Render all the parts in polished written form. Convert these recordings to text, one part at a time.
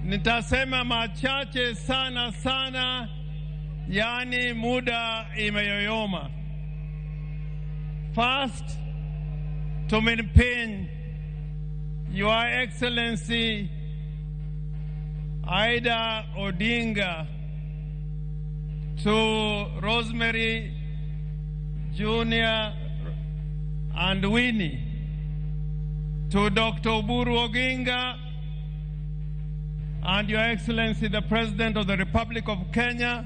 Nitasema machache sana, yani muda imeyoyoma. First, to maintain Your Excellency Ida Odinga, to Rosemary Jr. and Winnie, to Dr. Oburu Oginga, and Your Excellency the President of the Republic of Kenya,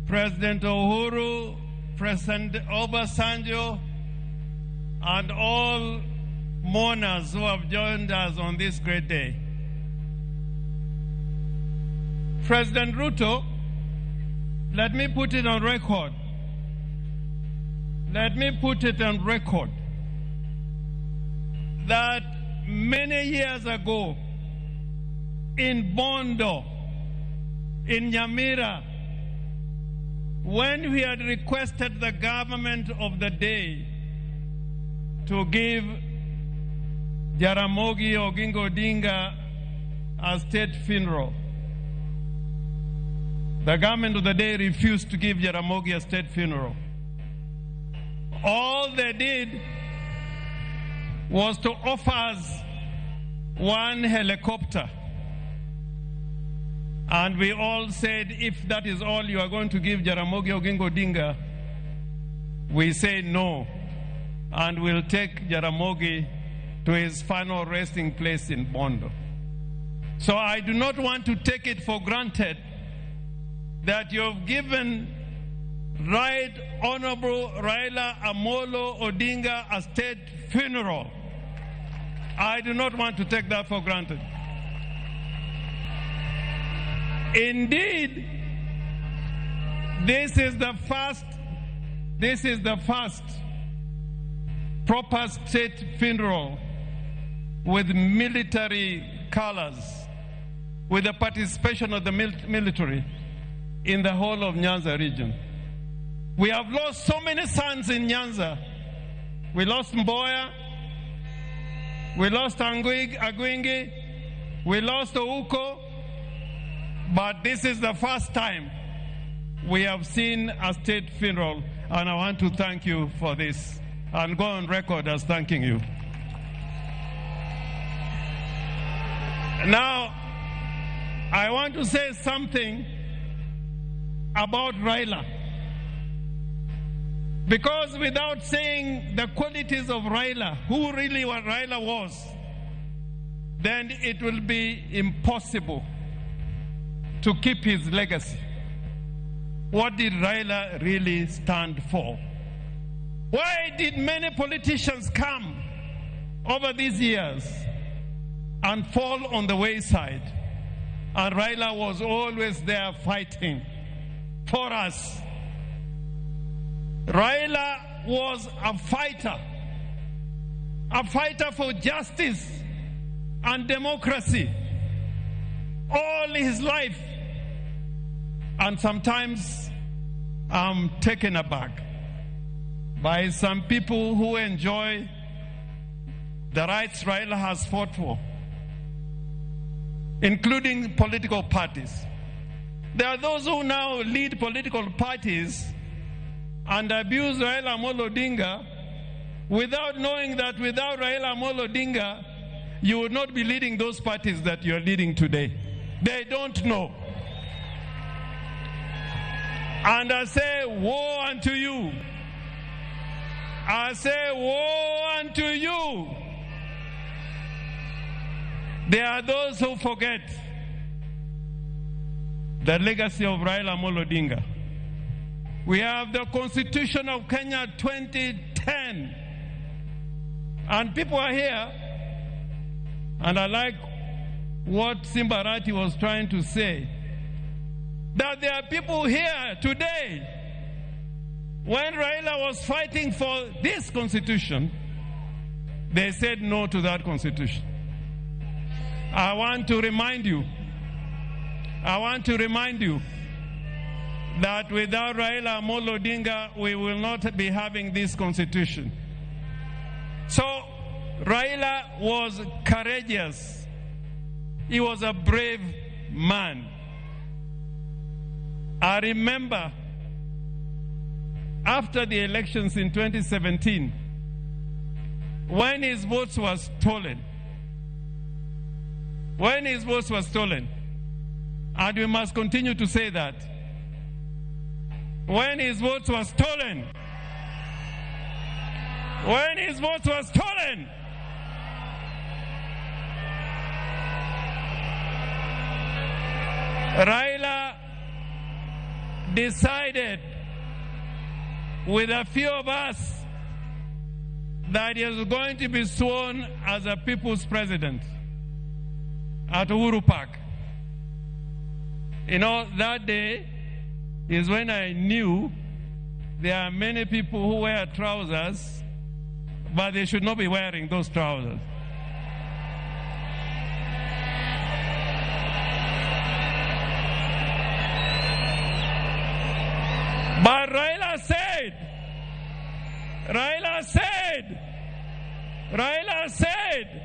President Uhuru, President Obasanjo, and all mourners who have joined us on this great day. President Ruto, let me put it on record. Let me put it on record that many years ago in Bondo, in Nyamira, when we had requested the government of the day to give Jaramogi Oginga Odinga a state funeral, the government of the day refused to give Jaramogi a state funeral. All they did was to offer us one helicopter. And we all said, if that is all you are going to give Jaramogi Oginga Odinga, we say no. And we'll take Jaramogi to his final resting place in Bondo. So I do not want to take it for granted that you've given Right Honorable Raila Amolo Odinga a state funeral. I do not want to take that for granted. Indeed, this is the first proper state funeral with military colors, with the participation of the military in the whole of Nyanza region. We have lost so many sons in Nyanza. We lost Mboya, we lost Agwingi, we lost Ouko, but this is the first time we have seen a state funeral, and I want to thank you for this and go on record as thanking you. Now, I want to say something about Raila, because without saying the qualities of Raila, who really what Raila was, then it will be impossible to keep his legacy. What did Raila really stand for? Why did many politicians come over these years and fall on the wayside? And Raila was always there fighting for us. Raila was a fighter for justice and democracy all his life. And sometimes I'm taken aback by some people who enjoy the rights Raila has fought for, including political parties. There are those who now lead political parties and abuse Raila Amolo Odinga without knowing that without Raila Amolo Odinga, you would not be leading those parties that you're leading today. They don't know. And I say, woe unto you. I say, woe unto you. There are those who forget the legacy of Raila Amolo Odinga. We have the Constitution of Kenya 2010. And people are here, and I like what Simbarati was trying to say, that there are people here today, when Raila was fighting for this constitution, they said no to that constitution. I want to remind you that without Raila Amolo Odinga, we will not be having this constitution. So Raila was courageous. he was a brave man. I remember after the elections in 2017, when his votes were stolen, and we must continue to say that, when his votes were stolen, Raila decided with a few of us that he was going to be sworn as a people's president at Uhuru Park. You know, that day is when I knew there are many people who wear trousers, but they should not be wearing those trousers. But Raila said,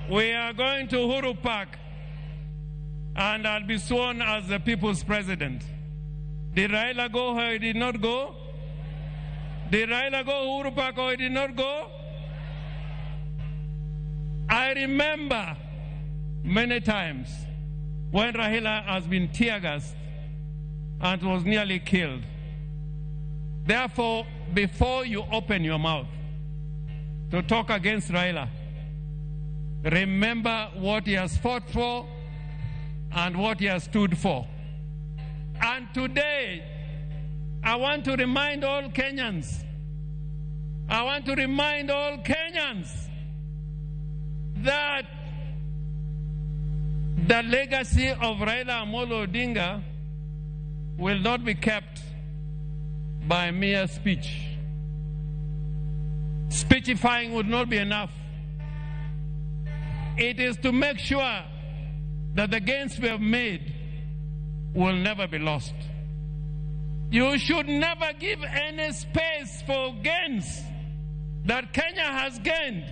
we are going to Uhuru Park and I'll be sworn as the people's president. Did Raila go or he did not go? Did Raila go Uhuru Park or he did not go? I remember many times when Raila has been tear-gassed and was nearly killed. Therefore, before you open your mouth to talk against Raila, remember what he has fought for and what he has stood for. And today, I want to remind all Kenyans, that the legacy of Raila Amolo Odinga will not be kept by mere speech. Speechifying would not be enough. It is to make sure that the gains we have made will never be lost. You should never give any space for gains that Kenya has gained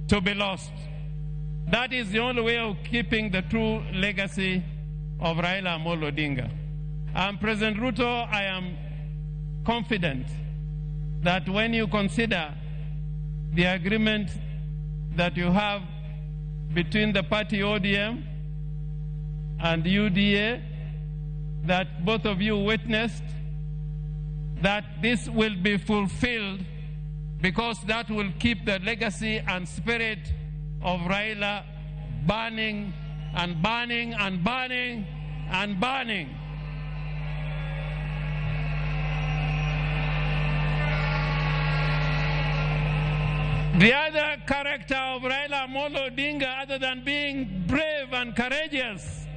to be lost. That is the only way of keeping the true legacy of Raila Amolo Odinga. And President Ruto, I am confident that when you consider the agreement that you have between the party ODM and UDA, that both of you witnessed, that this will be fulfilled, because that will keep the legacy and spirit of Raila burning and burning and burning and burning. The other character of Raila Amolo Odinga, other than being brave and courageous,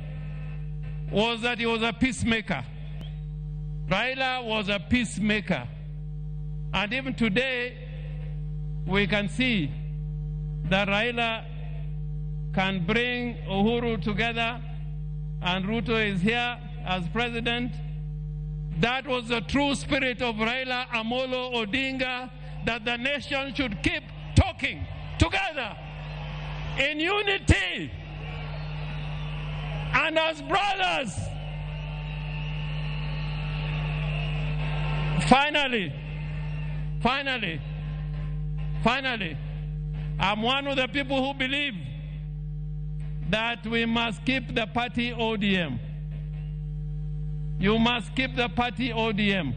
was that he was a peacemaker. Raila was a peacemaker. And even today, we can see that Raila can bring Uhuru together, and Ruto is here as president. That was the true spirit of Raila Amolo Odinga, that the nation should keep talking together in unity and as brothers. Finally, I'm one of the people who believe that we must keep the party ODM. You must keep the party ODM.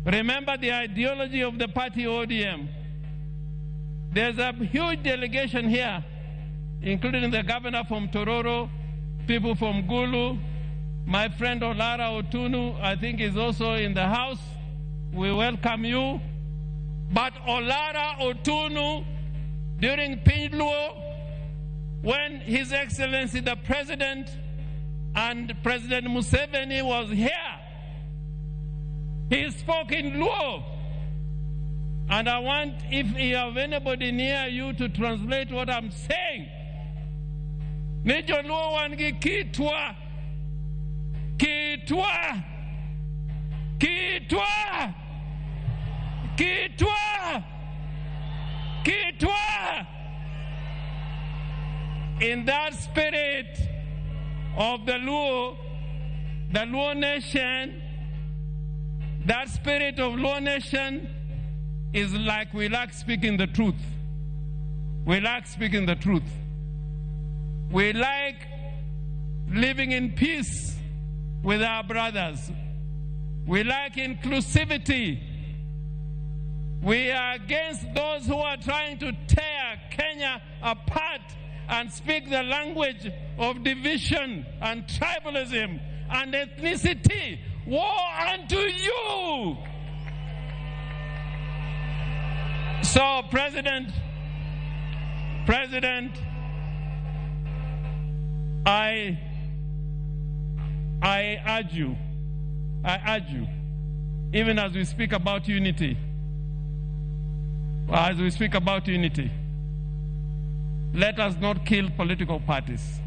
Remember the ideology of the party ODM. There's a huge delegation here, including the governor from Tororo, people from Gulu, my friend Olara Otunu, I think, is also in the house. We welcome you. But Olara Otunu, during Pinluo, when His Excellency the President and President Museveni was here, he spoke in Luo. And I want, if you have anybody near you, to translate what I'm saying. Nijo Luo wangi kitwa, kitwa, kitwa, kitwa, kitwa. In that spirit of the Luo nation, that spirit of Luo nation is like we like speaking the truth. We like speaking the truth. We like living in peace with our brothers. We like inclusivity. We are against those who are trying to tear Kenya apart and speak the language of division and tribalism and ethnicity. Woe unto you! So, President, I urge you, even as we speak about unity, let us not kill political parties.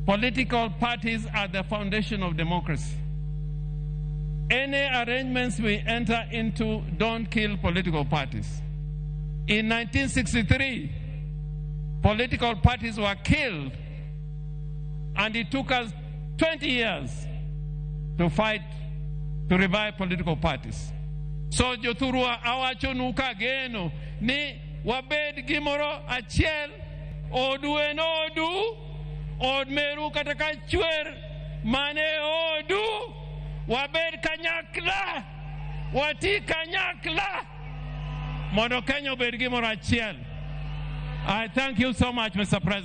Political parties are the foundation of democracy. Any arrangements we enter into don't kill political parties. In 1963, political parties were killed, and it took us 20 years to fight to revive political parties. So jothurwa awachonuka geno ni wabed gimoro achiel odu en odu od meru kata ka chwer mane odu wabed kanyakla wati kanyakla mondo Kenya obed gimoro achiel. I thank you so much, Mr. President.